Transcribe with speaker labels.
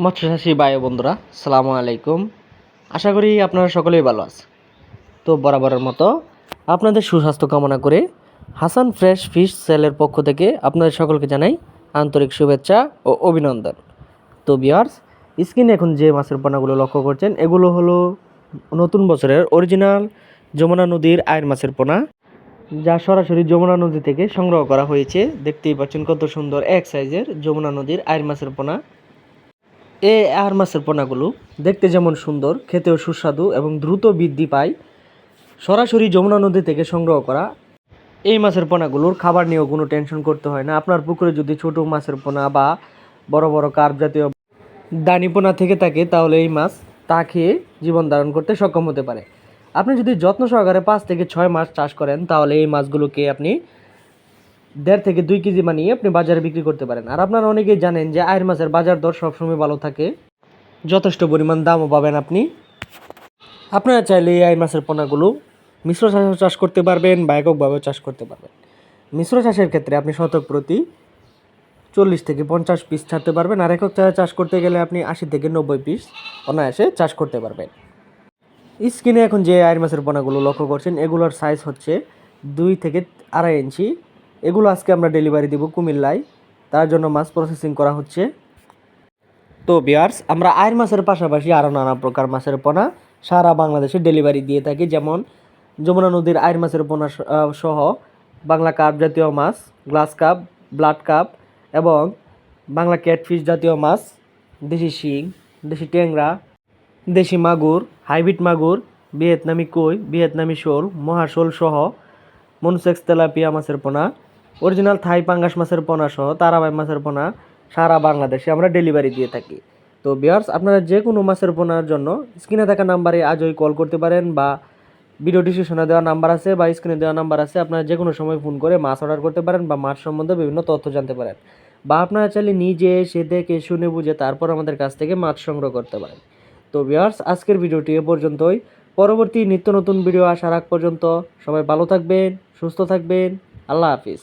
Speaker 1: মৎস্যচাষী ভাই ও বন্ধুরা, সালামু আলাইকুম। আশা করি আপনারা সকলেই ভালো আছেন। তো বরাবরের মতো আপনাদের সুস্বাস্থ্য কামনা করে হাসান ফ্রেশ ফিশ সেলের পক্ষ থেকে আপনাদের সকলকে জানাই আন্তরিক শুভেচ্ছা ও অভিনন্দন। তো ভিউয়ার্স, স্ক্রিনে এখন যে মাছের পোনাগুলো লক্ষ্য করছেন এগুলো হলো নতুন বছরের অরিজিনাল যমুনা নদীর আয়ের মাছের পোনা, যা সরাসরি যমুনা নদী থেকে সংগ্রহ করা হয়েছে। দেখতেই পাচ্ছেন কত সুন্দর এক সাইজের যমুনা নদীর আয়ের মাছের পোনা। এই আর মাছের পোনাগুলো দেখতে যেমন সুন্দর, খেতেও সুস্বাদু এবং দ্রুত বৃদ্ধি পায়। সরাসরি যমুনা নদী থেকে সংগ্রহ করা এই মাছের পোনাগুলোর খাবার নিয়েও কোনো টেনশন করতে হয় না। আপনার পুকুরে যদি ছোট মাছের পোনা বা বড় বড় কার্প জাতীয় দানি পোনা থেকে থাকে, তাহলে এই মাছ তা খেয়ে জীবন ধারণ করতে সক্ষম হতে পারে। আপনি যদি যত্ন সহকারে 5 থেকে 6 মাস চাষ করেন, তাহলে এই মাছগুলোকে আপনি 1.5 থেকে 2 কেজি বানিয়ে আপনি বাজারে বিক্রি করতে পারেন। আর আপনারা অনেকেই জানেন যে আয়ের মাছের বাজার দর সবসময় ভালো থাকে, যথেষ্ট পরিমাণ দামও পাবেন আপনি। আপনারা চাইলে এই মাছের পোনাগুলো মিশ্র চাষ করতে পারবেন বা এককভাবেও চাষ করতে পারবেন। মিশ্র চাষের ক্ষেত্রে আপনি শতক প্রতি 40 থেকে 50 পিস ছাড়তে পারবেন, আর একক চাষ করতে গেলে আপনি 80 থেকে 90 পিস অনায়াসে চাষ করতে পারবেন। স্ক্রিনে এখন যে আয়ের মাছের পোনাগুলো লক্ষ্য করছেন, এগুলোর সাইজ হচ্ছে 2 থেকে 2.5 ইঞ্চি। এগুলো আজকে আমরা ডেলিভারি দেব কুমিল্লায়, তার জন্য মাছ প্রসেসিং করা হচ্ছে। তো ভিউয়ার্স, আমরা আয়ের মাছের পাশাপাশি আরও নানা প্রকার মাছের পোনা সারা বাংলাদেশে ডেলিভারি দিয়ে থাকি, যেমন যমুনা নদীর আয়ের মাছের পোনা সহ বাংলা কার্প জাতীয় মাছ, গ্লাস কাপ, ব্লাড কাপ এবং বাংলা ক্যাটফিশ জাতীয় মাছ, দেশি শিং, দেশি ট্যাংরা, দেশি মাগুর, হাইব্রিড মাগুর, ভিয়েতনামি কই, ভিয়েতনামি শোল, মহাশোল সহ মনসেক্স তেলাপিয়া মাছের পোনা, অরিজিনাল থাই পাঙ্গাস মাছের পোনা সহ তারাবাই মাছের পোনা সারা বাংলাদেশে আমরা ডেলিভারি দিয়ে থাকি। তো ভিউয়ার্স, আপনারা যে কোনো মাছের পোনার জন্য স্ক্রিনে থাকা নাম্বারে আজই কল করতে পারেন, বা ভিডিও ডিসক্রিপশনে দেওয়া নাম্বার আছে বা স্ক্রিনে দেওয়া নাম্বার আছে, আপনারা যে কোনো সময় ফোন করে মাছ অর্ডার করতে পারেন বা মাছ সম্বন্ধে বিভিন্ন তথ্য জানতে পারেন, বা আপনারা চাইলে নিজে এসে দেখে শুনে বুঝে তারপর আমাদের কাছ থেকে মাছ সংগ্রহ করতে পারেন। তো ভিউয়ার্স, আজকের ভিডিওটি এ পর্যন্তই। পরবর্তী নিত্য নতুন ভিডিও আসার আগ পর্যন্ত সবাই ভালো থাকবেন, সুস্থ থাকবেন। আল্লাহ হাফিজ।